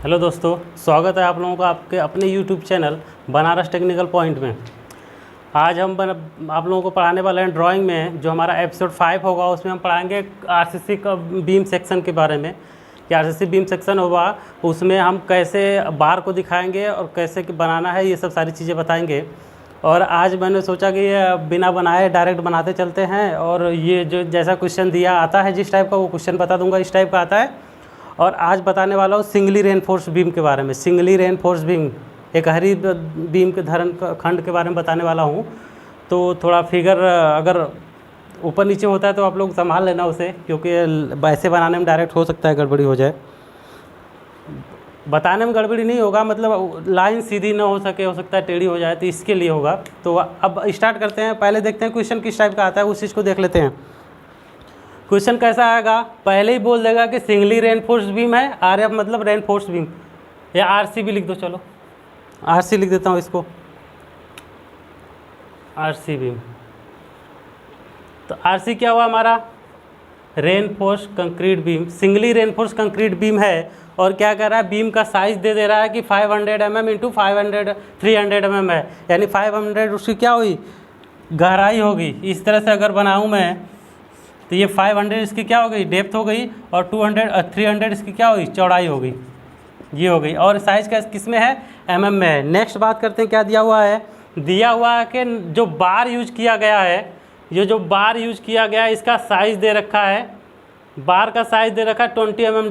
Hello दोस्तों, स्वागत है आप लोगों का आपके अपने YouTube channel Banaras technical point में। आज हम आप लोगों को पढ़ाने वाले हैं ड्राइंग में। जो हमारा एपिसोड 5 होगा उसमें हम पढ़ाएंगे आरसीसी का बीम सेक्शन के बारे में कि आरसीसी बीम सेक्शन होगा उसमें हम कैसे बार को दिखाएंगे और कैसे बनाना है, ये सब सारी चीज़ें बताएंगे। और आज मैंने सोचा कि ये बिना बनाए डायरेक्ट बनाते चलते हैं, और ये जो जैसा क्वेश्चन दिया आता है जिस टाइप का वो क्वेश्चन बता दूंगा, इस टाइप का आता है। और आज बताने वाला हूँ सिंगली रेनफोर्स बीम के बारे में। सिंगली रेनफोर्स बीम एक हरी बीम के धरण खंड के बारे में बताने वाला हूँ। तो थोड़ा फिगर अगर ऊपर नीचे होता है तो आप लोग संभाल लेना उसे, क्योंकि वैसे बनाने में डायरेक्ट हो सकता है गड़बड़ी हो जाए। बताने में गड़बड़ी नहीं होगा, मतलब लाइन सीधी ना हो सकता है टेढ़ी हो जाए, तो इसके लिए होगा। तो अब स्टार्ट करते हैं। पहले देखते हैं क्वेश्चन किस टाइप का आता है, उस चीज़ को देख लेते हैं। क्वेश्चन कैसा आएगा, पहले ही बोल देगा कि सिंगली रेनफोर्स बीम है। आरएफ मतलब रेनफोर्स बीम, या आरसी भी लिख दो। चलो आरसी लिख देता हूँ इसको, आरसी बीम। तो आरसी क्या हुआ हमारा, reinforce concrete beam. Singly reinforce concrete beam है, और क्या कर रहा है, बीम का साइज दे दे रहा है कि 500 mm इंटू 300 mm है, यानी 500 उसकी क्या हुई, गहराई होगी। इस तरह से अगर बनाऊँ मैं तो ये 500 इसकी क्या हो गई, डेप्थ हो गई, और 300 इसकी क्या हुई, चौड़ाई हो गई। ये हो गई, और साइज का किस में है, mm में है। नेक्स्ट बात करते हैं, क्या दिया हुआ है, दिया हुआ है कि जो बार यूज किया गया है, ये जो बार यूज किया गया है इसका साइज दे रखा है। बार का साइज दे रखा है 20 mm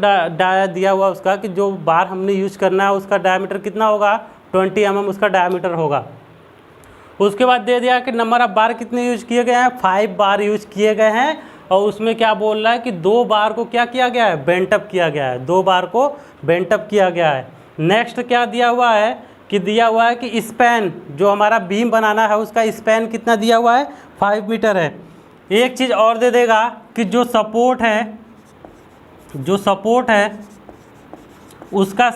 दिया हुआ उसका, कि जो बार हमने यूज करना है उसका डायमीटर कितना होगा, 20 mm उसका डायमीटर होगा। उसके बाद दे दिया कि नंबर ऑफ बार कितने यूज किए गए हैं, 5 बार यूज किए गए हैं। और उसमें क्या बोल रहा है कि 2 बार को क्या किया गया है, बेंटअप किया गया है। 2 बार को बेंटअप किया गया है। नेक्स्ट क्या दिया हुआ है कि दिया हुआ है कि स्पैन, जो हमारा बीम बनाना है उसका स्पैन कितना दिया हुआ है, 5 मीटर है। एक चीज़ और दे देगा कि जो सपोर्ट है उसका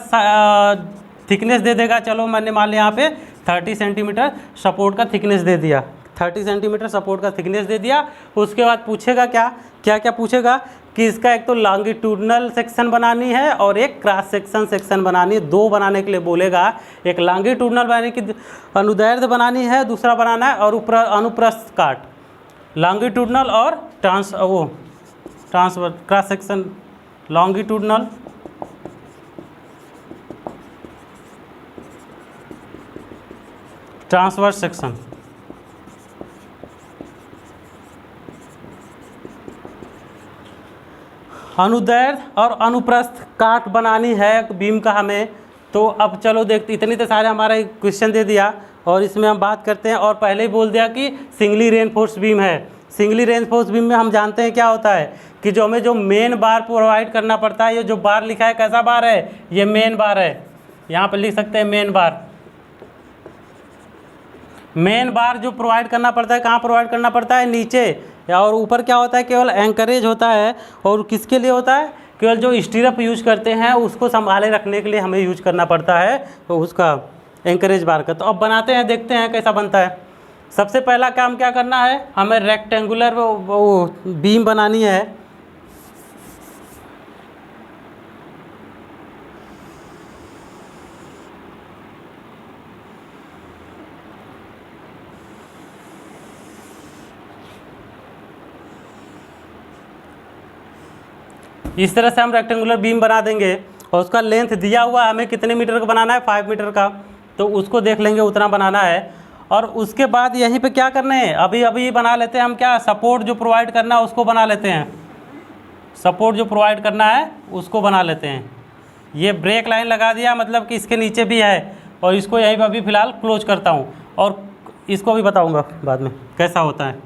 थिकनेस दे देगा। चलो मैंने मान लिया यहाँ पे 30 सेंटीमीटर सपोर्ट का थिकनेस दे दिया, 30 सेंटीमीटर सपोर्ट का थिकनेस दे दिया। उसके बाद पूछेगा क्या क्या पूछेगा कि इसका एक तो लॉन्गिट्यूडनल सेक्शन बनानी है और एक क्रॉस सेक्शन बनानी है। 2 बनाने के लिए बोलेगा, एक लॉन्गिट्यूडनल बनाने की अनुदैर्ध्य बनानी है, दूसरा बनाना है और अनुप्रस्थ काट। लॉन्गिट्यूडनल और transverse cross section, longitudinal transverse section. अनुदैर्ध्य और अनुप्रस्थ काट बनानी है बीम का हमें। तो अब चलो देखते, इतनी तो सारे हमारा क्वेश्चन दे दिया और इसमें हम बात करते हैं। और पहले ही बोल दिया कि सिंगली रेनफोर्स बीम है। सिंगली रेनफोर्स बीम में हम जानते हैं क्या होता है कि जो हमें जो मेन बार प्रोवाइड करना पड़ता है, ये जो बार लिखा है कैसा बार है, ये मेन बार है। यहाँ पर लिख सकते हैं मेन बार। मेन बार जो प्रोवाइड करना पड़ता है, कहाँ प्रोवाइड करना पड़ता है, नीचे। और ऊपर क्या होता है, केवल एंकरेज होता है। और किसके लिए होता है, केवल जो स्टीरअप यूज करते हैं उसको संभाले रखने के लिए हमें यूज करना पड़ता है, तो उसका एंकरेज बार का। तो अब बनाते हैं, देखते हैं कैसा बनता है। सबसे पहला काम क्या करना है, हमें रेक्टेंगुलर वो बीम बनानी है। इस तरह से हम रेक्टेंगुलर बीम बना देंगे, और उसका लेंथ दिया हुआ है हमें कितने मीटर का बनाना है, 5 मीटर का। तो उसको देख लेंगे उतना बनाना है। और उसके बाद यहीं पे क्या करना है, अभी बना लेते हैं हम, क्या सपोर्ट जो प्रोवाइड करना है उसको बना लेते हैं। सपोर्ट जो प्रोवाइड करना है उसको बना लेते हैं। ये ब्रेक लाइन लगा दिया, मतलब कि इसके नीचे भी है, और इसको यहीं पर अभी फ़िलहाल क्लोज करता हूँ, और इसको भी बताऊँगा बाद में कैसा होता है।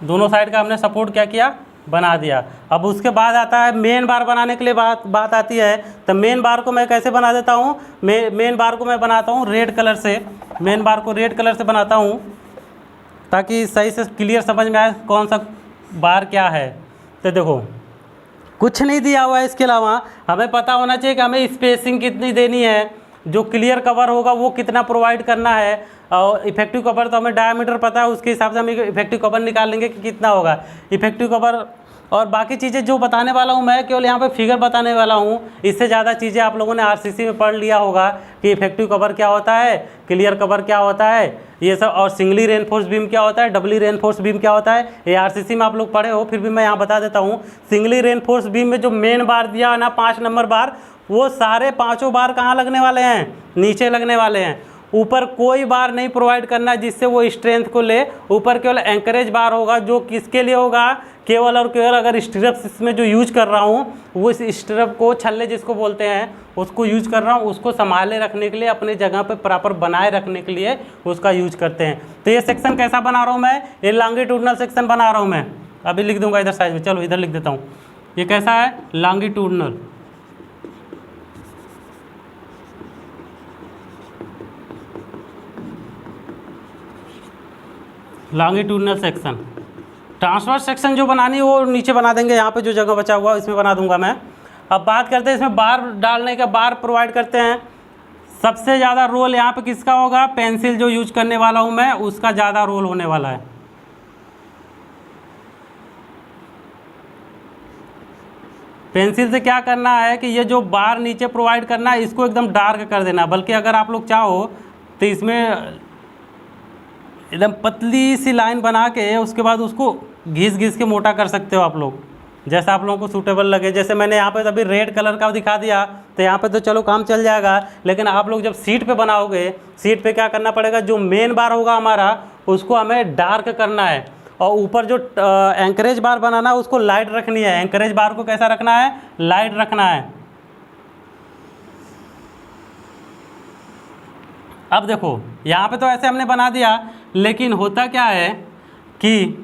दोनों साइड का हमने सपोर्ट क्या किया, बना दिया। अब उसके बाद आता है मेन बार बनाने के लिए बात आती है। तो मेन बार को मैं कैसे बना देता हूँ, मेन बार को मैं बनाता हूँ रेड कलर से। मेन बार को रेड कलर से बनाता हूँ ताकि सही से क्लियर समझ में आए कौन सा बार क्या है। तो देखो कुछ नहीं दिया हुआ है, इसके अलावा हमें पता होना चाहिए कि हमें स्पेसिंग कितनी देनी है। जो क्लियर कवर होगा वो कितना प्रोवाइड करना है, और इफेक्टिव कवर तो हमें डायमीटर पता है, उसके हिसाब से हम इफेक्टिव कवर निकाल लेंगे कि कितना होगा इफेक्टिव कवर। और बाकी चीज़ें जो बताने वाला हूँ मैं केवल यहाँ पे फिगर बताने वाला हूँ, इससे ज़्यादा चीज़ें आप लोगों ने आरसीसी में पढ़ लिया होगा कि इफेक्टिव कवर क्या होता है, क्लियर कवर क्या होता है, ये सब, और सिंगली रेनफोर्स बीम क्या होता है, डबली रेनफोर्स बीम क्या होता है, ये आरसीसी में आप लोग पढ़े हो, फिर भी मैं यहाँ बता देता हूँ। सिंगली रेनफोर्स बीम में जो मेन बार दिया है ना 5 नंबर बार, वो सारे 5 बार कहाँ लगने वाले हैं, नीचे लगने वाले हैं। ऊपर कोई बार नहीं प्रोवाइड करना जिससे वो स्ट्रेंथ को ले, ऊपर केवल एंकरेज बार होगा, जो किसके लिए होगा, केवल और केवल अगर स्टिरप्स इसमें जो यूज कर रहा हूँ वो इस स्टिरप को, छल्ले जिसको बोलते हैं, उसको यूज कर रहा हूँ, उसको संभाले रखने के लिए, अपने जगह पे प्रॉपर बनाए रखने के लिए उसका यूज करते हैं। तो ये सेक्शन कैसा बना रहा हूँ मैं, ये लॉन्गिट्यूडनल सेक्शन बना रहा हूँ मैं, अभी लिख दूंगा इधर साइज में, चलो इधर लिख देता हूँ। ये कैसा है, longitudinal, longitudinal section. Transverse section जो बनानी है वो नीचे बना देंगे, यहाँ पे जो जगह बचा हुआ इसमें बना दूंगा मैं। अब बात करते हैं इसमें बार डालने का, बार प्रोवाइड करते हैं। सबसे ज़्यादा रोल यहाँ पे किसका होगा, पेंसिल जो यूज करने वाला हूँ मैं, उसका ज़्यादा रोल होने वाला है। पेंसिल से क्या करना है कि ये जो बार नीचे प्रोवाइड करना है इसको एकदम डार्क कर देना, बल्कि अगर आप लोग चाहो तो इसमें एकदम पतली सी लाइन बना के उसके बाद उसको घिस घिस के मोटा कर सकते हो आप लोग, जैसा आप लोगों को सूटेबल लगे। जैसे मैंने यहाँ पे अभी रेड कलर का दिखा दिया तो यहाँ पे तो चलो काम चल जाएगा, लेकिन आप लोग जब सीट पे बनाओगे, सीट पे क्या करना पड़ेगा, जो मेन बार होगा हमारा उसको हमें डार्क करना है, और ऊपर जो एंकरेज बार बनाना है उसको लाइट रखनी है। एंकरेज बार को कैसा रखना है, लाइट रखना है। अब देखो यहाँ पे तो ऐसे हमने बना दिया, लेकिन होता क्या है कि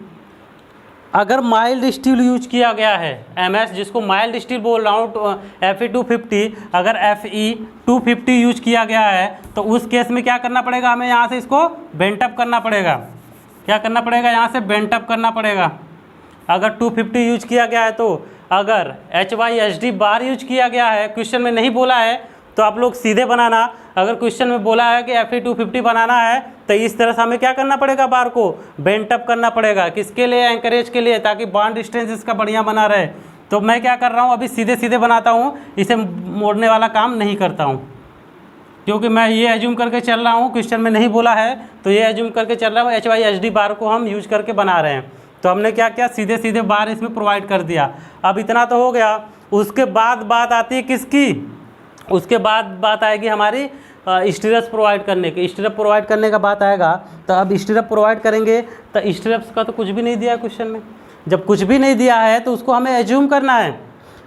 अगर माइल्ड स्टील यूज किया गया है, MS जिसको माइल्ड स्टील बोल रहा हूँ, Fe250, अगर Fe250 यूज किया गया है तो उस केस में क्या करना पड़ेगा, हमें यहाँ से इसको बेंट अप करना पड़ेगा। क्या करना पड़ेगा, यहाँ से बेंट अप करना पड़ेगा। अगर 250 यूज किया गया है तो, अगर HYSD बार यूज किया गया है, क्वेश्चन में नहीं बोला है तो आप लोग सीधे बनाना। अगर क्वेश्चन में बोला है कि Fe250 बनाना है तो इस तरह से हमें क्या करना पड़ेगा, बार को बेंट अप करना पड़ेगा। किसके लिए, एंकरेज के लिए, ताकि बॉन्ड डिस्टेंस इसका बढ़िया बना रहे। तो मैं क्या कर रहा हूँ, अभी सीधे सीधे बनाता हूँ, इसे मोड़ने वाला काम नहीं करता हूँ, क्योंकि मैं ये एज्यूम करके चल रहा हूँ, क्वेश्चन में नहीं बोला है तो ये एज्यूम करके चल रहा हूँ, HYSD बार को हम यूज करके बना रहे हैं। तो हमने क्या किया, सीधे सीधे बार इसमें प्रोवाइड कर दिया। अब इतना तो हो गया, उसके बाद बात आती है किसकी, उसके बाद बात आएगी हमारी स्टिरप्स प्रोवाइड करने की। स्टिरप प्रोवाइड करने का बात आएगा तो अब स्टिरप प्रोवाइड करेंगे तो स्टिरप्स का तो कुछ भी नहीं दिया है क्वेश्चन में। जब कुछ भी नहीं दिया है तो उसको हमें एज्यूम करना है।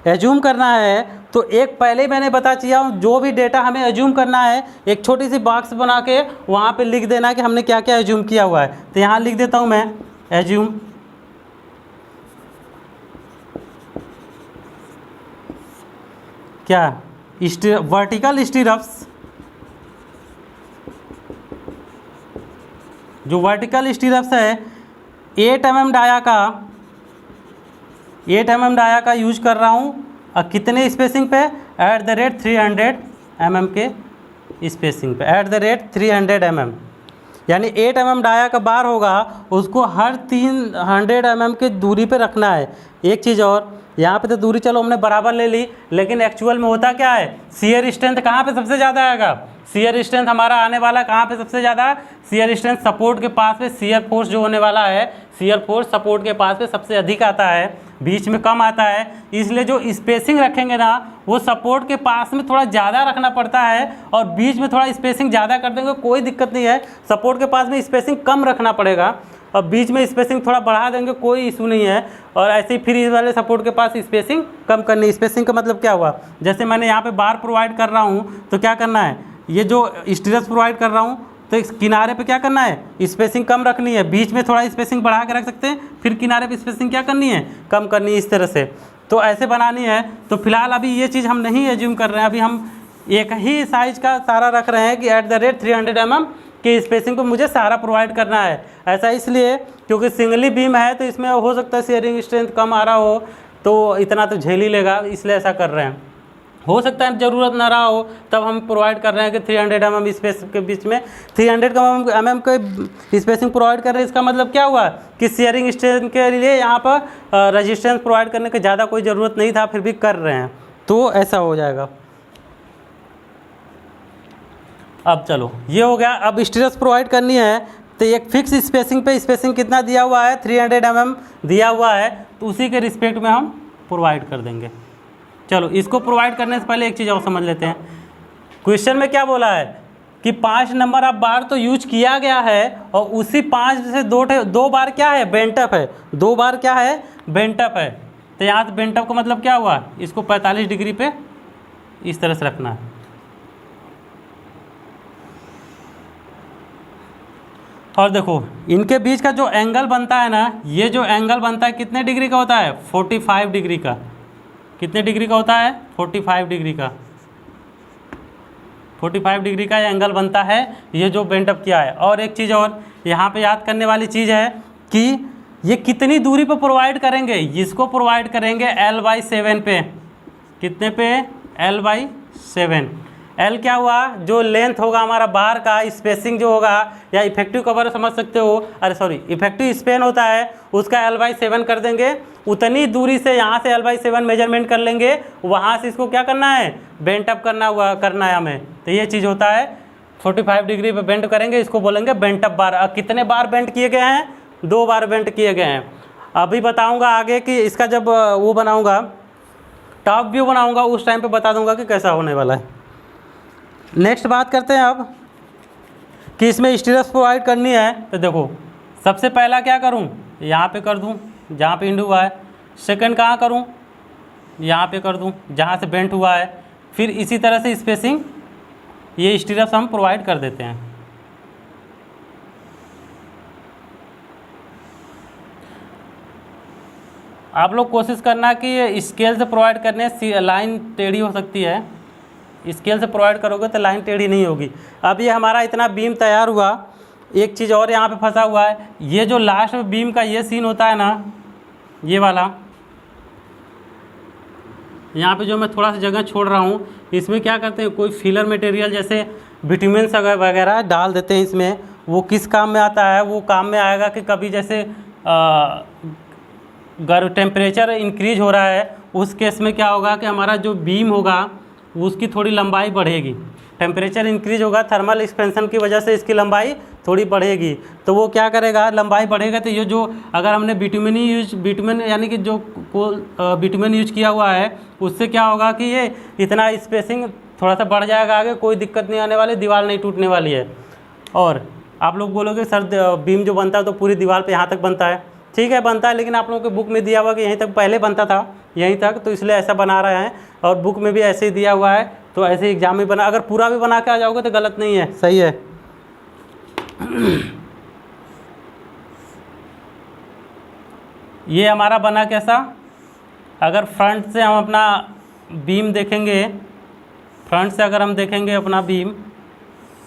एज्यूम करना है तो एक पहले मैंने बता दिया हूँ, जो भी डेटा हमें एज्यूम करना है एक छोटी सी बॉक्स बना के वहाँ पे लिख देना कि हमने क्या क्या एज्यूम किया हुआ है। तो यहाँ लिख देता हूँ मैं एज्यूम, क्या, वर्टिकल स्टिरप्स, जो वर्टिकल स्टिरप्स है 8 mm डाया का, 8 mm डाया का यूज कर रहा हूँ। और कितने स्पेसिंग पे, @300 mm के स्पेसिंग पे, @300 mm, यानी 8 mm डाया का बार होगा उसको हर 300 mm के दूरी पे रखना है। एक चीज़ और, यहाँ पे तो दूरी चलो हमने बराबर ले ली, लेकिन एक्चुअल में होता क्या है, शियर स्ट्रेंथ कहाँ पे सबसे ज़्यादा आएगा, शियर स्ट्रेंथ हमारा आने वाला कहाँ पे सबसे ज़्यादा, शियर स्ट्रेंथ सपोर्ट के पास पे, शियर फोर्स जो होने वाला है, शियर फोर्स सपोर्ट के पास पे सबसे अधिक आता है, बीच में कम आता है। इसलिए जो स्पेसिंग रखेंगे ना वो सपोर्ट के पास में थोड़ा ज़्यादा रखना पड़ता है, और बीच में थोड़ा स्पेसिंग ज़्यादा कर देंगे कोई दिक्कत नहीं है। सपोर्ट के पास में स्पेसिंग कम रखना पड़ेगा और बीच में स्पेसिंग थोड़ा बढ़ा देंगे, कोई इशू नहीं है। और ऐसे ही फिर इस वाले सपोर्ट के पास स्पेसिंग कम करनी। स्पेसिंग का मतलब क्या हुआ, जैसे मैंने यहाँ पे बार प्रोवाइड कर रहा हूँ तो क्या करना है, ये जो स्टिरप्स प्रोवाइड कर रहा हूँ तो इस किनारे पे क्या करना है, स्पेसिंग कम रखनी है, बीच में थोड़ा स्पेसिंग बढ़ा के रख सकते हैं, फिर किनारे पे स्पेसिंग क्या करनी है, कम करनी है, इस तरह से। तो ऐसे बनानी है। तो फिलहाल अभी ये चीज़ हम नहीं एज्यूम कर रहे हैं, अभी हम एक ही साइज का सारा रख रहे हैं कि @300 mm की स्पेसिंग को मुझे सारा प्रोवाइड करना है। ऐसा इसलिए क्योंकि सिंगली बीम है तो इसमें हो सकता है शेयरिंग स्ट्रेंथ कम आ रहा हो, तो इतना तो झेल ही लेगा, इसलिए ऐसा कर रहे हैं। हो सकता है ज़रूरत ना रहा हो, तब हम प्रोवाइड कर रहे हैं कि 300 mm स्पेस के बीच में 300 mm के स्पेसिंग प्रोवाइड कर रहे हैं। इसका मतलब क्या हुआ कि शेयरिंग स्ट्रेन के लिए यहाँ पर रेजिस्टेंस प्रोवाइड करने की ज़्यादा कोई ज़रूरत नहीं था, फिर भी कर रहे हैं, तो ऐसा हो जाएगा। अब चलो ये हो गया। अब स्ट्रेस प्रोवाइड करनी है तो एक फिक्स स्पेसिंग पे स्पेसिंग कितना दिया हुआ है, 300 mm दिया हुआ है, तो उसी के रिस्पेक्ट में हम प्रोवाइड कर देंगे। चलो इसको प्रोवाइड करने से पहले एक चीज़ और समझ लेते हैं। क्वेश्चन में क्या बोला है कि 5 नंबर ऑफ बार तो यूज किया गया है और उसी 5 से दो बार क्या है, बेंटअप है, 2 बार क्या है, बेंटअप है। तो यहाँ से बेंटअप का मतलब क्या हुआ, इसको 45 डिग्री पे इस तरह से रखना है। और देखो इनके बीच का जो एंगल बनता है ना, ये जो एंगल बनता है कितने डिग्री का होता है, 45 डिग्री का। कितने डिग्री का होता है, 45 डिग्री का। 45 डिग्री का एंगल बनता है, ये जो बेंट अप किया है। और एक चीज़ और यहाँ पे याद करने वाली चीज़ है कि ये कितनी दूरी पे प्रोवाइड करेंगे, इसको प्रोवाइड करेंगे L/7 पे। कितने पे, L/7। L क्या हुआ, जो लेंथ होगा हमारा बार का, स्पेसिंग जो होगा, या इफेक्टिव कवर समझ सकते हो, अरे सॉरी इफेक्टिव स्पेन होता है, उसका L/7 कर देंगे। उतनी दूरी से यहाँ से L/7 मेजरमेंट कर लेंगे, वहाँ से इसको क्या करना है, बेंट अप करना है हमें। तो ये चीज़ होता है 45 डिग्री पे बेंट करेंगे, इसको बोलेंगे बेंट अप बार। कितने बार बेंट किए गए हैं, 2 बार बेंट किए गए हैं। अभी बताऊँगा आगे कि इसका जब वो बनाऊँगा, टॉप व्यू बनाऊँगा, उस टाइम पर बता दूँगा कि कैसा होने वाला है। नेक्स्ट बात करते हैं अब कि इसमें स्टिरअप्स प्रोवाइड करनी है। तो देखो सबसे पहला क्या करूं, यहाँ पे कर दूं जहाँ पे इंड हुआ है। सेकंड कहाँ करूं, यहाँ पे कर दूं जहाँ से बेंट हुआ है। फिर इसी तरह से स्पेसिंग ये स्टिरअप्स हम प्रोवाइड कर देते हैं। आप लोग कोशिश करना कि स्केल से प्रोवाइड करने से लाइन टेढ़ी हो सकती है, स्केल से प्रोवाइड करोगे तो लाइन टेढ़ी नहीं होगी। अब ये हमारा इतना बीम तैयार हुआ। एक चीज़ और यहाँ पे फंसा हुआ है, ये जो लास्ट में बीम का ये सीन होता है ना, ये वाला, यहाँ पे जो मैं थोड़ा सा जगह छोड़ रहा हूँ, इसमें क्या करते हैं, कोई फिलर मटेरियल जैसे विटामिन वगैरह डाल देते हैं इसमें। वो किस काम में आता है, वो काम में आएगा कि कभी जैसे टेम्परेचर इंक्रीज हो रहा है, उस केस में क्या होगा कि हमारा जो बीम होगा उसकी थोड़ी लंबाई बढ़ेगी। टेम्परेचर इंक्रीज होगा, थर्मल एक्सपेंशन की वजह से इसकी लंबाई थोड़ी बढ़ेगी। तो वो क्या करेगा, लंबाई बढ़ेगा तो ये जो अगर हमने बिटुमेन यानी कि जो बिटुमेन यूज किया हुआ है, उससे क्या होगा कि ये इतना स्पेसिंग थोड़ा सा बढ़ जाएगा आगे, कोई दिक्कत नहीं आने वाली, दीवार नहीं टूटने वाली है। और आप लोग बोलोगे सर बीम जो बनता है तो पूरी दीवार पर यहाँ तक बनता है। ठीक है बनता है, लेकिन आप लोगों के बुक में दिया हुआ कि यहीं तक पहले बनता था, यहीं तक, तो इसलिए ऐसा बना रहे हैं। और बुक में भी ऐसे ही दिया हुआ है, तो ऐसे एग्जाम में बना, अगर पूरा भी बना के आ जाओगे तो गलत नहीं है, सही है। ये हमारा बना कैसा, अगर फ्रंट से हम अपना बीम देखेंगे, फ्रंट से अगर हम देखेंगे अपना बीम,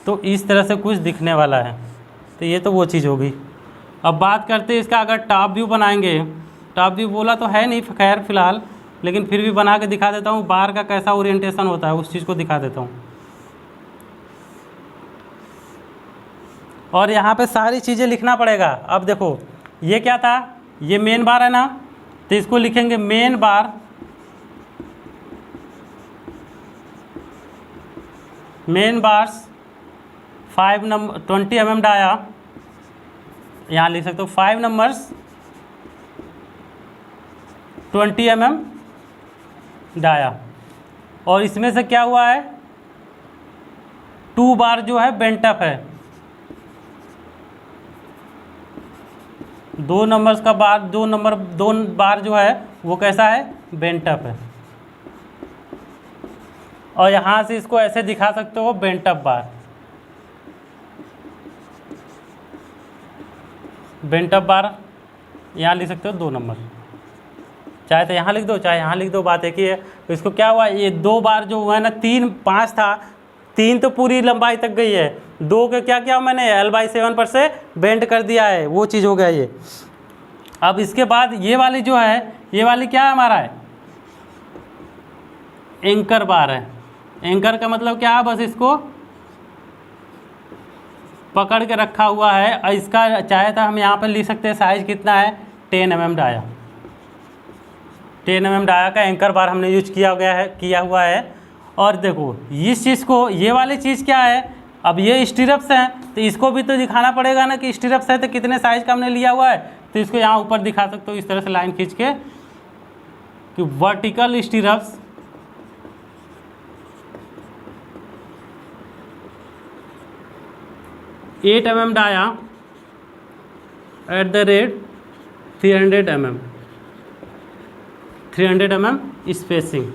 तो इस तरह से कुछ दिखने वाला है। तो ये तो वो चीज़ होगी। अब बात करते हैं इसका, अगर टॉप व्यू बनाएंगे, टॉप व्यू बोला तो है नहीं खैर फ़िलहाल, लेकिन फिर भी बना के दिखा देता हूँ, बार का कैसा ओरिएंटेशन होता है उस चीज़ को दिखा देता हूँ। और यहाँ पे सारी चीज़ें लिखना पड़ेगा। अब देखो ये क्या था, ये मेन बार है ना, तो इसको लिखेंगे main bar, main bars 20 mm dia, यहाँ लिख सकते हो 5 नंबर्स 20 mm डाया। और इसमें से क्या हुआ है, 2 बार जो है बेंटअप है, 2 नंबर्स का बार, 2 बार जो है वो कैसा है, बेंटअप है। और यहाँ से इसको ऐसे दिखा सकते हो, बेंटअप बार, बेंटअप बार यहाँ लिख सकते हो 2 नंबर, चाहे तो यहाँ लिख दो चाहे यहाँ लिख दो, बात एक ही है। तो इसको क्या हुआ, ये 2 बार जो हुआ है ना, 3 5 था, 3 तो पूरी लंबाई तक गई है, 2 के क्या किया मैंने, L/7 पर से बेंड कर दिया है, वो चीज़ हो गया ये। अब इसके बाद ये वाली जो है, ये वाली क्या है हमारा है, एंकर बार है। एंकर का मतलब क्या है, बस इसको पकड़ के रखा हुआ है। और इसका चाहे तो हम यहाँ पर लिख सकते हैं साइज कितना है, 10 mm डाया। 10 mm डाया का एंकर बार हमने यूज किया हुआ है। और देखो इस चीज़ को, ये वाली चीज़ क्या है, अब ये स्टीरप्स हैं तो इसको भी तो दिखाना पड़ेगा ना कि स्टीरप्स है तो कितने साइज का हमने लिया हुआ है। तो इसको यहाँ ऊपर दिखा सकते हो इस तरह से लाइन खींच के कि vertical stirrups eight mm dia at the rate 300 mm, 300 mm spacing,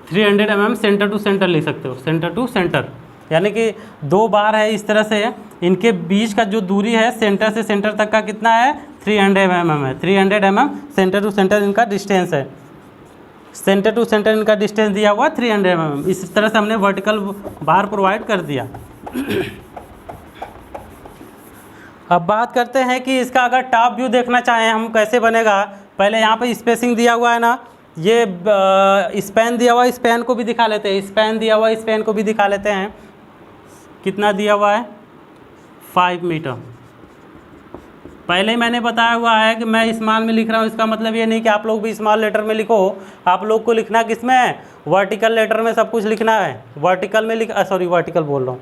300 mm centre to centre लिख सकते हो, सेंटर टू सेंटर, यानी कि दो बार है इस तरह से, इनके बीच का जो दूरी है सेंटर से सेंटर तक का कितना है, 300 mm है। 300 mm सेंटर टू सेंटर इनका डिस्टेंस है, सेंटर टू सेंटर इनका डिस्टेंस दिया हुआ 300 mm। इस तरह से हमने वर्टिकल बार प्रोवाइड कर दिया। अब बात करते हैं कि इसका अगर टॉप व्यू देखना चाहें हम कैसे बनेगा। पहले यहाँ पे स्पेसिंग दिया हुआ है ना, ये स्पैन दिया हुआ है, स्पैन को भी दिखा लेते हैं, स्पैन दिया हुआ है, स्पैन को भी दिखा लेते हैं। कितना दिया हुआ है, 5 मीटर। पहले ही मैंने बताया हुआ है कि मैं स्मॉल में लिख रहा हूँ, इसका मतलब ये नहीं कि आप लोग भी स्मॉल लेटर में लिखो। आप लोग को लिखना किस में है, वर्टिकल लेटर में सब कुछ लिखना है। वर्टिकल में वर्टिकल बोल रहा हूँ,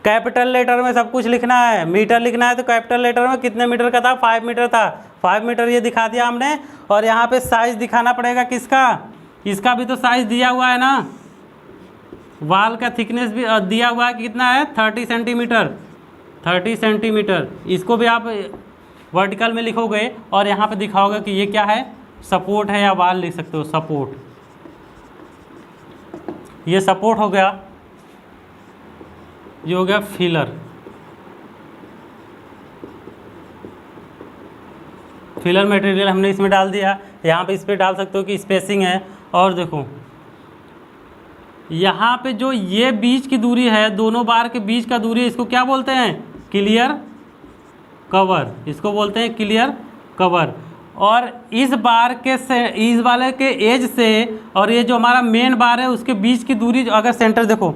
कैपिटल लेटर में सब कुछ लिखना है। मीटर लिखना है तो कैपिटल लेटर में कितने मीटर का था, 5 मीटर था, 5 मीटर ये दिखा दिया हमने। और यहाँ पे साइज दिखाना पड़ेगा किसका, इसका भी तो साइज दिया हुआ है ना, वाल का थिकनेस भी दिया हुआ है कितना है, 30 सेंटीमीटर, 30 सेंटीमीटर। इसको भी आप वर्टिकल में लिखोगे और यहाँ पे दिखाओगे कि ये क्या है, सपोर्ट है या वाल लिख सकते हो, सपोर्ट। ये सपोर्ट हो गया, ये हो गया फिलर। फिलर मटेरियल हमने इसमें डाल दिया। यहाँ पे इस पर डाल सकते हो कि स्पेसिंग है। और देखो यहाँ पे जो ये बीच की दूरी है, दोनों बार के बीच का दूरी, इसको क्या बोलते हैं, क्लियर कवर, इसको बोलते हैं क्लियर कवर। और इस बार के से, इस वाले के एज से और ये जो हमारा मेन बार है उसके बीच की दूरी, अगर सेंटर देखो,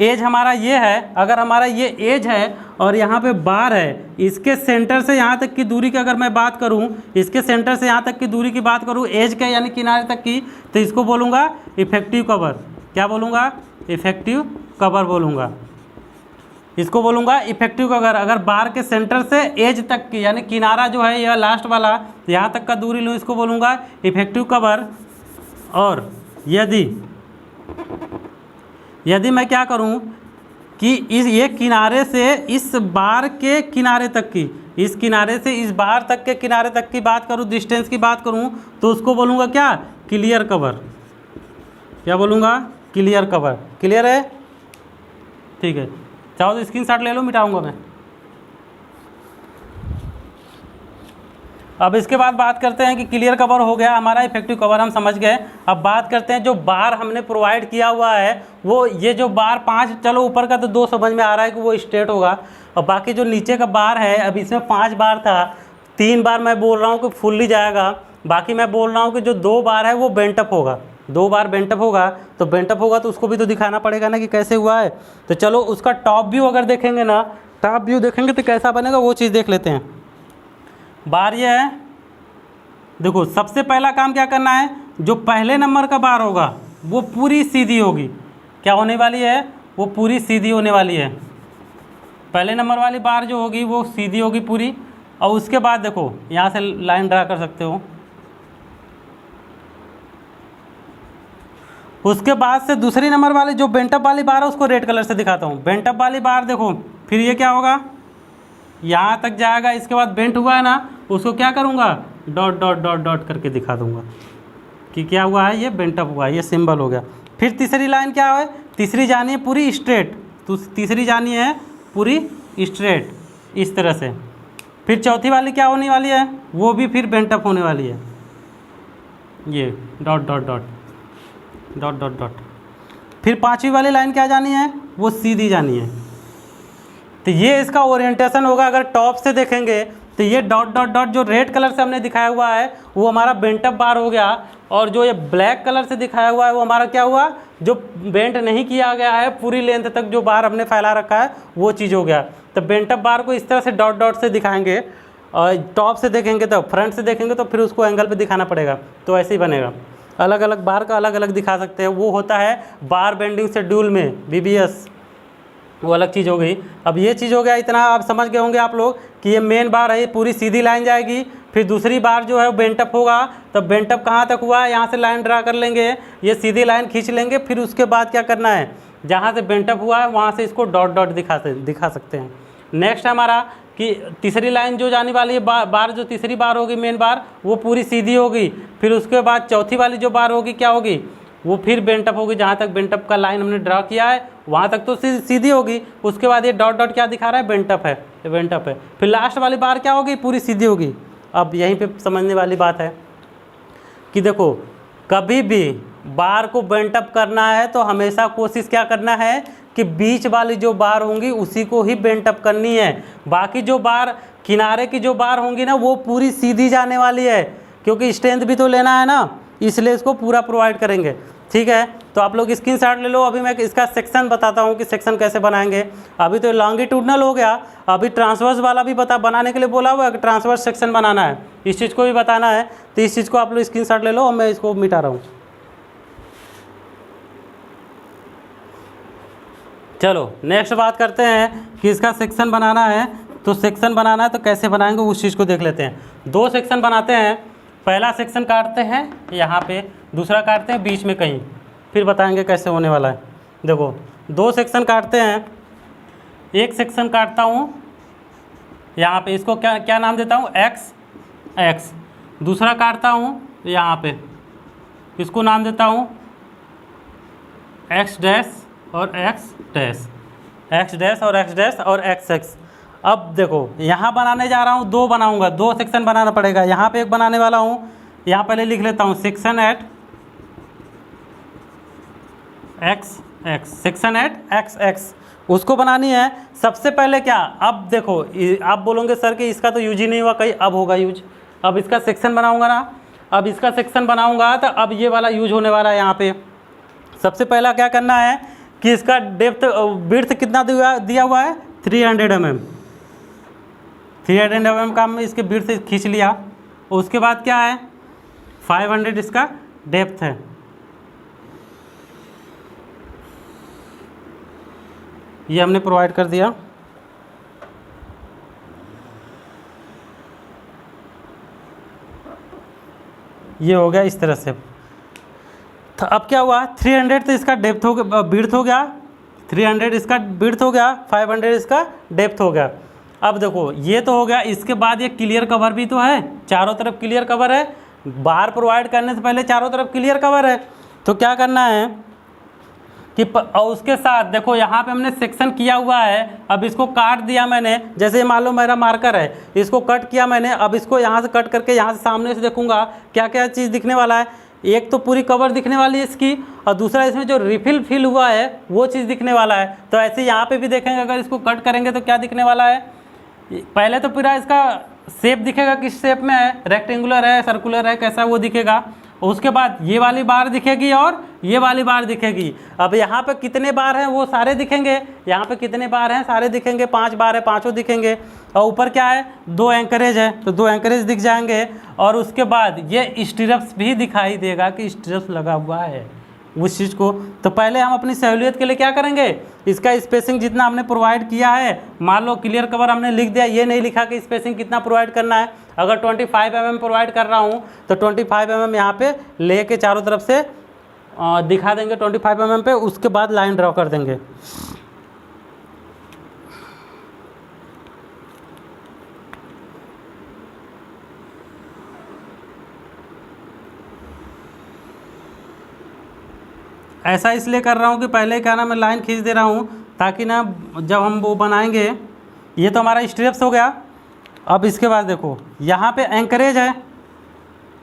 एज हमारा ये है, अगर हमारा ये एज है और यहाँ पे बार है, इसके सेंटर से यहाँ तक की दूरी की अगर मैं बात करूँ, इसके सेंटर से यहाँ तक की दूरी की बात करूँ एज के यानी किनारे तक की, तो इसको बोलूँगा इफेक्टिव कवर। क्या बोलूँगा, इफेक्टिव कवर बोलूँगा, इसको बोलूँगा इफेक्टिव कवर। अगर बार के सेंटर से एज तक की यानी किनारा जो है यह लास्ट वाला यहाँ तक का दूरी लूँ, इसको बोलूँगा इफेक्टिव कवर। और यदि मैं क्या करूं कि ये किनारे से इस बार के किनारे तक की, इस किनारे से इस बार तक के किनारे तक की बात करूं, डिस्टेंस की बात करूं, तो उसको बोलूँगा क्या, क्लियर कवर। क्या बोलूँगा, क्लियर कवर। क्लियर है, ठीक है। चाहो तो स्क्रीनशॉट ले लो, मिटाऊंगा मैं। अब इसके बाद बात करते हैं कि क्लियर कवर हो गया हमारा, इफेक्टिव कवर हम समझ गए। अब बात करते हैं जो बार हमने प्रोवाइड किया हुआ है, वो ये जो बार 5, चलो ऊपर का तो 2 समझ में आ रहा है कि वो स्ट्रेट होगा, और बाकी जो नीचे का बार है, अब इसमें 5 बार था, 3 बार मैं बोल रहा हूँ कि फुल्ली जाएगा, बाकी मैं बोल रहा हूँ कि जो 2 बार है वो बेंटअप होगा, 2 बार बेंटअप होगा। तो बेंटअप होगा तो उसको भी तो दिखाना पड़ेगा ना कि कैसे हुआ है। तो चलो उसका टॉप व्यू अगर देखेंगे ना, टॉप व्यू देखेंगे तो कैसा बनेगा वो चीज़ देख लेते हैं। बार ये है, देखो सबसे पहला काम क्या करना है, जो पहले नंबर का बार होगा वो पूरी सीधी होगी। क्या होने वाली है, वो पूरी सीधी होने वाली है। पहले नंबर वाली बार जो होगी वो सीधी होगी पूरी। और उसके बाद देखो यहाँ से लाइन ड्रा कर सकते हो। उसके बाद से दूसरी नंबर वाली जो बेंटअप वाली बार है उसको रेड कलर से दिखाता हूँ। बेंटअप वाली बार देखो, फिर ये क्या होगा, यहाँ तक जाएगा, इसके बाद बेंट हुआ है ना, उसको क्या करूँगा, डॉट डॉट डॉट डॉट करके दिखा दूंगा कि क्या हुआ है, ये बेंटअप हुआ है, ये सिंबल हो गया। फिर तीसरी लाइन क्या है, तीसरी जानी है पूरी स्ट्रेट, तो तीसरी जानी है पूरी स्ट्रेट इस तरह से। फिर चौथी वाली क्या होने वाली है, वो भी फिर बेंटअप होने वाली है, ये dot dot dot dot dot dot. फिर पांचवी वाली लाइन क्या जानी है, वो सीधी जानी है। तो ये इसका ओरिएंटेशन होगा। अगर टॉप से देखेंगे तो ये डॉट डॉट डॉट जो रेड कलर से हमने दिखाया हुआ है वो हमारा बेंटअप बार हो गया। और जो ये ब्लैक कलर से दिखाया हुआ है वो हमारा क्या हुआ, जो बेंट नहीं किया गया है पूरी लेंथ तक जो बार हमने फैला रखा है वो चीज़ हो गया। तो बेंट अप बार को इस तरह से डॉट डॉट से दिखाएंगे, और टॉप से देखेंगे तो फ्रंट से देखेंगे तो फिर उसको एंगल पे दिखाना पड़ेगा, तो ऐसे ही बनेगा। अलग अलग बार का अलग अलग दिखा सकते हैं, वो होता है बार बेंडिंग शेड्यूल में BBS, वो अलग चीज़ हो गई। अब ये चीज़ हो गया, इतना आप समझ गए होंगे आप लोग कि ये मेन बार है, ये पूरी सीधी लाइन जाएगी, फिर दूसरी बार जो है वो बेंटअप होगा, तो बेंटअप कहाँ तक हुआ है, यहाँ से लाइन ड्रा कर लेंगे, ये सीधी लाइन खींच लेंगे, फिर उसके बाद क्या करना है, जहाँ से बेंटअप हुआ है वहाँ से इसको डॉट डॉट दिखा सकते हैं। नेक्स्ट हमारा कि तीसरी लाइन जो जाने वाली है बार जो तीसरी बार होगी मेन बार, वो पूरी सीधी होगी, फिर उसके बाद चौथी वाली जो बार होगी क्या होगी, वो फिर बेंटअप होगी, जहाँ तक बेंटअप का लाइन हमने ड्रा किया है वहाँ तक तो सीधी होगी, उसके बाद ये डॉट डॉट क्या दिखा रहा है, बेंटअप है, ये बेंटअप है, फिर लास्ट वाली बार क्या होगी, पूरी सीधी होगी। अब यहीं पे समझने वाली बात है कि देखो कभी भी बार को बेंटअप करना है तो हमेशा कोशिश क्या करना है कि बीच वाली जो बार होंगी उसी को ही बेंटअप करनी है, बाकी जो बार किनारे की जो बार होंगी ना वो पूरी सीधी जाने वाली है, क्योंकि स्ट्रेंथ भी तो लेना है ना, इसलिए इसको पूरा प्रोवाइड करेंगे। ठीक है, तो आप लोग स्क्रीनशॉट ले लो। अभी मैं इसका सेक्शन बताता हूँ कि सेक्शन कैसे बनाएंगे। अभी तो लॉन्गिट्यूडनल हो गया, अभी ट्रांसवर्स वाला भी बनाने के लिए बोला हुआ है कि ट्रांसवर्स सेक्शन बनाना है, इस चीज़ को भी बताना है, तो इस चीज़ को आप लोग स्क्रीनशॉट ले लो और मैं इसको मिटा रहा हूँ। चलो नेक्स्ट बात करते हैं कि इसका सेक्शन बनाना है, तो सेक्शन बनाना है तो कैसे बनाएंगे उस चीज़ को देख लेते हैं। 2 सेक्शन बनाते हैं, पहला सेक्शन काटते हैं यहाँ पे, दूसरा काटते हैं बीच में कहीं, फिर बताएंगे कैसे होने वाला है। देखो 2 सेक्शन काटते हैं, एक सेक्शन काटता हूँ यहाँ पे, इसको क्या नाम देता हूँ, x, दूसरा काटता हूँ यहाँ पे, इसको नाम देता हूँ x डैश और x डैश और x। अब देखो यहाँ बनाने जा रहा हूँ, 2 बनाऊँगा, 2 सेक्शन बनाना पड़ेगा। यहाँ पे एक बनाने वाला हूँ, यहाँ पहले लिख लेता हूँ सेक्शन एट x, उसको बनानी है। सबसे पहले क्या, अब देखो आप बोलोगे सर कि इसका तो यूज ही नहीं हुआ कहीं, अब होगा यूज। अब इसका सेक्शन बनाऊँगा ना, अब इसका सेक्शन बनाऊँगा तो अब ये वाला यूज होने वाला है। यहाँ पे सबसे पहला क्या करना है कि इसका डेप्थ विड्थ कितना दिया हुआ है, 300 mm, 300 mm का हमने इसके विड्थ से खींच लिया। उसके बाद क्या है, 500 इसका डेप्थ है। ये हमने प्रोवाइड कर दिया। ये हो गया इस तरह से। तो अब क्या हुआ, 300 तो इसका डेप्थ हो गया, विड्थ हो गया, 300 इसका विड्थ हो गया, 500 इसका डेप्थ हो गया। अब देखो ये तो हो गया, इसके बाद ये क्लियर कवर भी तो है, चारों तरफ क्लियर कवर है, बार प्रोवाइड करने से पहले चारों तरफ क्लियर कवर है। तो क्या करना है कि और उसके साथ देखो यहाँ पे हमने सेक्शन किया हुआ है, अब इसको काट दिया मैंने, जैसे मान लो मेरा मार्कर है, इसको कट किया मैंने, अब इसको यहाँ से कट करके यहाँ से सामने से देखूंगा क्या क्या चीज़ दिखने वाला है। एक तो पूरी कवर दिखने वाली है इसकी, और दूसरा इसमें जो रिफिल फिल हुआ है वो चीज़ दिखने वाला है। तो ऐसे यहाँ पे भी देखेंगे, अगर इसको कट करेंगे तो क्या दिखने वाला है, पहले तो पूरा इसका शेप दिखेगा, किस शेप में है, रेक्टेंगुलर है, सर्कुलर है, कैसा वो दिखेगा। उसके बाद ये वाली बार दिखेगी और ये वाली बार दिखेगी। अब यहाँ पे कितने बार हैं वो सारे दिखेंगे, यहाँ पे कितने बार हैं सारे दिखेंगे, 5 बार है, पाँचों दिखेंगे। और ऊपर क्या है, 2 एंकरेज है, तो 2 एंकरेज दिख जाएंगे। और उसके बाद ये स्टिरप्स भी दिखाई देगा कि स्टिरप्स लगा हुआ है उस चीज़ को। तो पहले हम अपनी सहूलियत के लिए क्या करेंगे, इसका स्पेसिंग जितना हमने प्रोवाइड किया है, मान लो क्लियर कवर हमने लिख दिया, ये नहीं लिखा कि स्पेसिंग कितना प्रोवाइड करना है। अगर 25 mm प्रोवाइड कर रहा हूँ तो 25 mm यहाँ पे लेके चारों तरफ से दिखा देंगे 25 mm पे, उसके बाद लाइन ड्रॉ कर देंगे। ऐसा इसलिए कर रहा हूँ कि पहले क्या ना मैं लाइन खींच दे रहा हूँ, ताकि ना जब हम वो बनाएंगे, ये तो हमारा स्ट्रिप्स हो गया। अब इसके बाद देखो यहाँ पे एंकरेज है,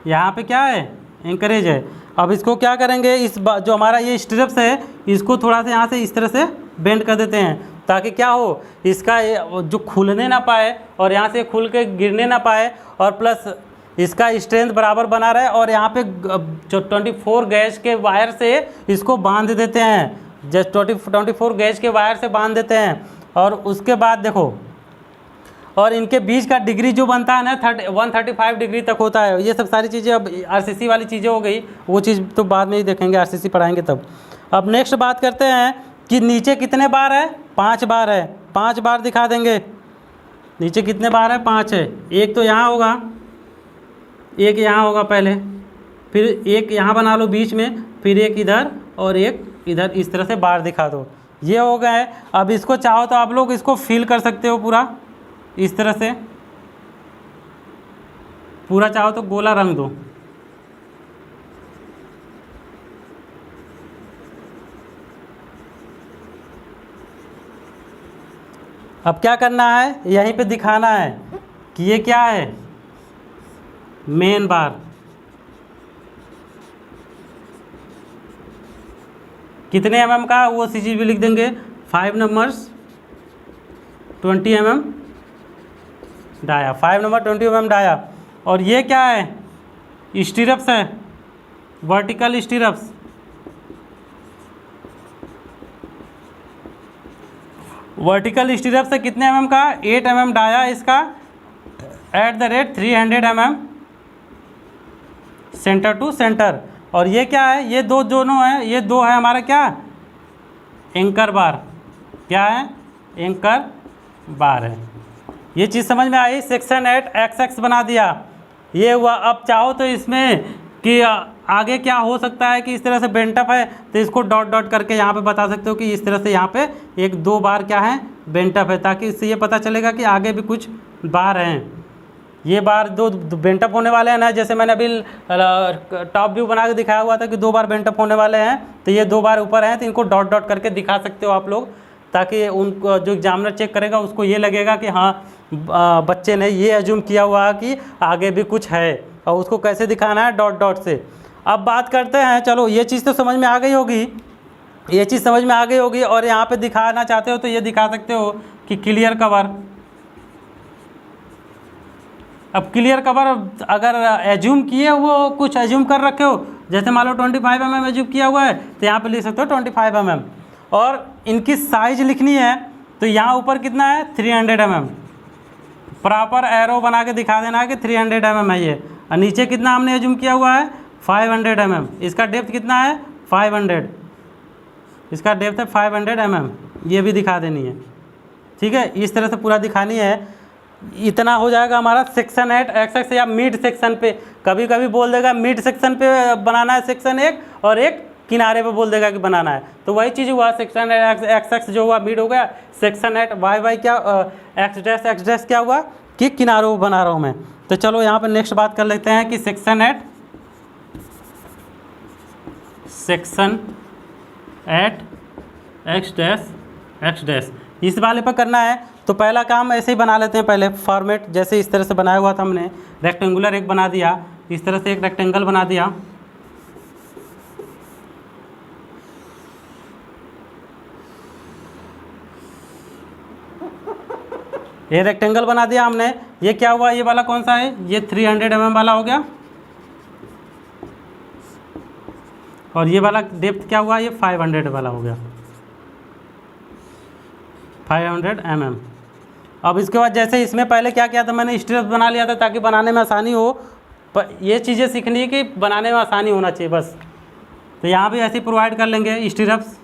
यहाँ पे क्या है, एंकरेज है। अब इसको क्या करेंगे, इस जो हमारा ये स्ट्रिप्स है इसको थोड़ा सा यहाँ से इस तरह से बेंड कर देते हैं, ताकि क्या हो, इसका जो खुलने ना पाए और यहाँ से खुल के गिरने ना पाए, और प्लस इसका स्ट्रेंथ बराबर बना रहे और यहाँ पे जो 24 गैज के वायर से इसको बांध देते हैं, जस्ट 24 गैज के वायर से बांध देते हैं। और उसके बाद देखो, और इनके बीच का डिग्री जो बनता है ना 135 डिग्री तक होता है। ये सब सारी चीज़ें अब आरसीसी वाली चीज़ें हो गई, वो चीज़ तो बाद में ही देखेंगे, आरसीसी पढ़ाएंगे तब। अब नेक्स्ट बात करते हैं कि नीचे कितने बार है, 5 बार है, 5 बार दिखा देंगे। नीचे कितने बार है, 5 है। एक तो यहाँ होगा, एक यहाँ होगा पहले, फिर एक यहाँ बना लो बीच में, फिर एक इधर और एक इधर, इस तरह से बार दिखा दो। ये हो गए। अब इसको चाहो तो आप लोग इसको फिल कर सकते हो पूरा इस तरह से, पूरा चाहो तो गोला रंग दो। अब क्या करना है, यहीं पे दिखाना है कि ये क्या है, मेन बार। कितने mm का, वो सी चीज भी लिख देंगे, 5 numbers 20 mm dia, 5 number 20 mm dia. और ये क्या है, स्टीरप्स है, वर्टिकल स्टीरप्स। वर्टिकल स्टीरप्स है कितने mm का, 8 mm डाया इसका, at the rate 300 mm centre to centre. और ये क्या है, ये दो दोनों है, ये दो है हमारा क्या, एंकर बार। क्या है, एंकर बार है। ये चीज़ समझ में आई। सेक्शन 8 XX बना दिया, ये हुआ। अब चाहो तो इसमें कि आगे क्या हो सकता है कि इस तरह से बेंटअप है तो इसको डॉट डॉट करके यहाँ पे बता सकते हो कि इस तरह से यहाँ पे 1-2 बार क्या है, बेंटअप है, ताकि इससे ये पता चलेगा कि आगे भी कुछ बार हैं। ये बार दो बेंटअप होने वाले हैं ना, जैसे मैंने अभी टॉप व्यू बना के दिखाया हुआ था कि 2 बार बेंटअप होने वाले हैं, तो ये 2 बार ऊपर हैं, तो इनको डॉट डॉट करके दिखा सकते हो आप लोग, ताकि उनको जो एग्जामिनर चेक करेगा उसको ये लगेगा कि हाँ बच्चे ने ये एज्यूम किया हुआ कि आगे भी कुछ है, और उसको कैसे दिखाना है, डॉट डॉट से। अब बात करते हैं, चलो ये चीज़ तो समझ में आ गई होगी, ये चीज़ समझ में आ गई होगी। और यहाँ पे दिखाना चाहते हो तो ये दिखा सकते हो कि क्लियर कवर। अब क्लियर कवर अगर एज्यूम किए वो कुछ एज्यूम कर रखे हो, जैसे मान लो 25 mm एज्यूम किया हुआ है तो यहाँ पे लिख सकते हो 25 mm। और इनकी साइज लिखनी है तो यहाँ ऊपर कितना है, 300 mm। प्रॉपर एरो बना के दिखा देना है कि 300 mm है ये। और नीचे कितना हमने एज्यूम किया हुआ है, 500 mm। इसका डेप्थ कितना है, 500, इसका डेप्थ है 500 mm, ये भी दिखा देनी है। ठीक है, इस तरह से पूरा दिखानी है। इतना हो जाएगा हमारा सेक्शन 8 XX या मिड सेक्शन पे। कभी कभी बोल देगा मिड सेक्शन पे बनाना है सेक्शन 1, और एक किनारे पे बोल देगा कि बनाना है, तो वही चीज़ हुआ। सेक्शन 8 XX जो हुआ मिड हो गया, सेक्शन 8 YY क्या X डैश क्या हुआ कि किनारों बना रहा हूँ मैं। तो चलो यहाँ पे नेक्स्ट बात कर लेते हैं कि सेक्शन 8 X डैश इस वाले पर करना है। तो पहला काम ऐसे ही बना लेते हैं, पहले फॉर्मेट जैसे इस तरह से बनाया हुआ था हमने, रेक्टेंगुलर एक बना दिया, इस तरह से एक रेक्टेंगल बना दिया। ये रेक्टेंगल बना दिया हमने। ये क्या हुआ, ये वाला कौन सा है, ये 300 mm वाला हो गया। और ये वाला डेप्थ क्या हुआ, ये 500 वाला हो गया, 500 mm। अब इसके बाद जैसे इसमें पहले क्या किया था मैंने, स्ट्रिप्स बना लिया था ताकि बनाने में आसानी हो। पर ये चीज़ें सीखनी है कि बनाने में आसानी होना चाहिए बस। तो यहाँ भी ऐसे ही प्रोवाइड कर लेंगे स्ट्रिप्स।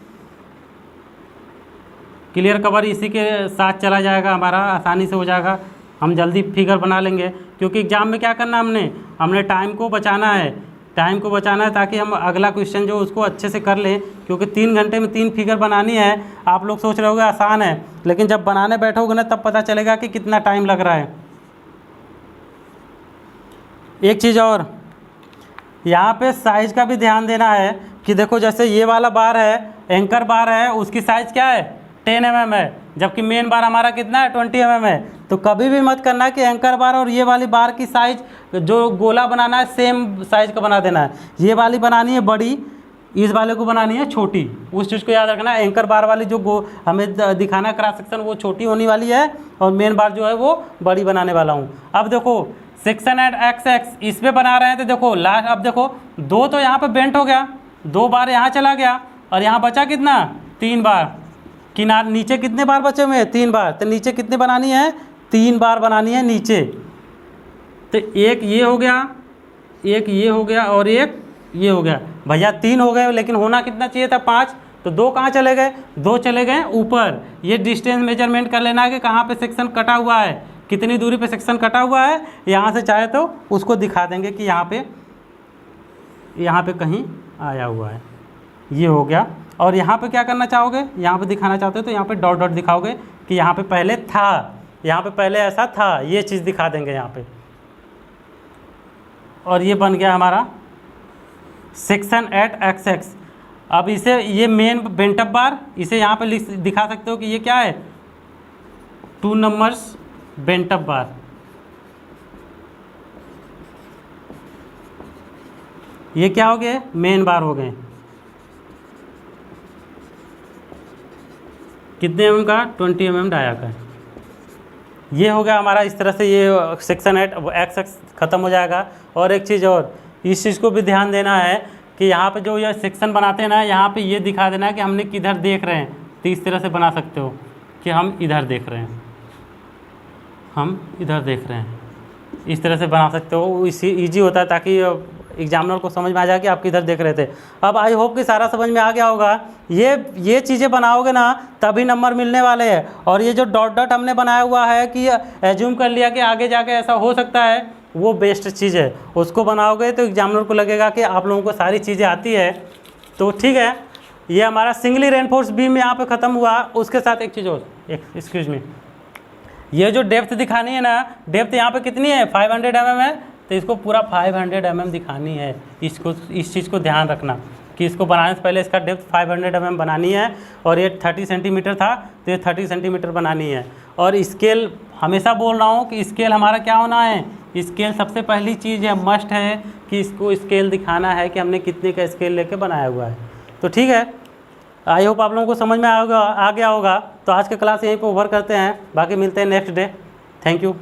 क्लियर कवर इसी के साथ चला जाएगा, हमारा आसानी से हो जाएगा, हम जल्दी फिगर बना लेंगे। क्योंकि एग्जाम में क्या करना हमने टाइम को बचाना है, ताकि हम अगला क्वेश्चन जो उसको अच्छे से कर लें। क्योंकि 3 घंटे में 3 फिगर बनानी है। आप लोग सोच रहे होगे आसान है, लेकिन जब बनाने बैठोगे ना तब पता चलेगा कि कितना टाइम लग रहा है। एक चीज़ और, यहाँ पे साइज का भी ध्यान देना है कि देखो जैसे ये वाला बार है, एंकर बार है, उसकी साइज़ क्या है, 10 mm है, जबकि मेन बार हमारा कितना है, 20 mm है। तो कभी भी मत करना कि एंकर बार और ये वाली बार की साइज जो गोला बनाना है सेम साइज का बना देना है। ये वाली बनानी है बड़ी, इस वाले को बनानी है छोटी। उस चीज़ को याद रखना, एंकर बार वाली जो हमें दिखाना क्रॉस सेक्शन वो छोटी होने वाली है, और मेन बार जो है वो बड़ी बनाने वाला हूँ। अब देखो सेक्शन एट एक्स एक्स इस पे बना रहे हैं तो देखो लास्ट, अब देखो 2 तो यहाँ पे बेंट हो गया, 2 बार यहाँ चला गया और यहाँ बचा कितना 3 बार। किनार नीचे कितने बार बचे हुए हैं 3 बार, तो नीचे कितने बनानी है 3 बार बनानी है नीचे। तो एक ये हो गया, एक ये हो गया और एक ये हो गया। भैया 3 हो गए लेकिन होना कितना चाहिए था 5, तो 2 कहाँ चले गए, 2 चले गए ऊपर। ये डिस्टेंस मेजरमेंट कर लेना है कि कहाँ पे सेक्शन कटा हुआ है, कितनी दूरी पे सेक्शन कटा हुआ है। यहाँ से चाहे तो उसको दिखा देंगे कि यहाँ पे कहीं आया हुआ है। ये हो गया। और यहाँ पे क्या करना चाहोगे, यहाँ पे दिखाना चाहते हो तो यहाँ पे डॉट डॉट दिखाओगे कि यहाँ पे पहले था, यहाँ पे पहले ऐसा था, ये चीज़ दिखा देंगे यहाँ पे। और ये बन गया हमारा सेक्शन एट एक्स एक्स। अब इसे ये मेन बेंटअप बार, इसे यहाँ पे दिखा सकते हो कि ये क्या है 2 नंबर्स बेंटअप बार। ये क्या हो गए मेन बार हो गए। कितने mm का 20 mm डाया का। ये हो गया हमारा। इस तरह से ये सेक्शन एट एक्स एक्स ख़त्म हो जाएगा। और एक चीज़ और, इस चीज़ को भी ध्यान देना है कि यहाँ पे जो ये सेक्शन बनाते हैं ना, यहाँ पे ये दिखा देना है कि हमने किधर देख रहे हैं। तो इस तरह से बना सकते हो कि हम इधर देख रहे हैं, हम इधर देख रहे हैं, इस तरह से बना सकते हो। इसी ईजी होता है ताकि एग्जामिनर को समझ में आ जाए कि आप किधर देख रहे थे। अब आई होप कि सारा समझ में आ गया होगा। ये चीज़ें बनाओगे ना तभी नंबर मिलने वाले हैं। और ये जो डॉट डॉट हमने बनाया हुआ है कि एज्यूम कर लिया कि आगे जाके ऐसा हो सकता है, वो बेस्ट चीज़ है। उसको बनाओगे तो एग्जामिनर को लगेगा कि आप लोगों को सारी चीज़ें आती है। तो ठीक है, ये हमारा सिंगली रेनफोर्स बीम यहाँ पे ख़त्म हुआ। उसके साथ एक चीज़ और, एक्सक्यूज मी, ये जो डेप्थ दिखानी है ना, डेप्थ यहाँ पे कितनी है 500 mm है, तो इसको पूरा 500 mm दिखानी है। इस चीज़ को ध्यान रखना कि इसको बनाने से पहले इसका डेप्थ 500 mm बनानी है। और ये 30 सेंटीमीटर था तो ये 30 सेंटीमीटर बनानी है। और स्केल हमेशा बोल रहा हूँ कि स्केल हमारा क्या होना है, स्केल सबसे पहली चीज़ है, मस्ट है कि इसको स्केल दिखाना है कि हमने कितने का स्केल लेके बनाया हुआ है। तो ठीक है, आई होप आप लोगों को समझ में आ गया होगा। तो आज का क्लास यहीं पर ओवर करते हैं, बाकी मिलते हैं नेक्स्ट डे। Thank you.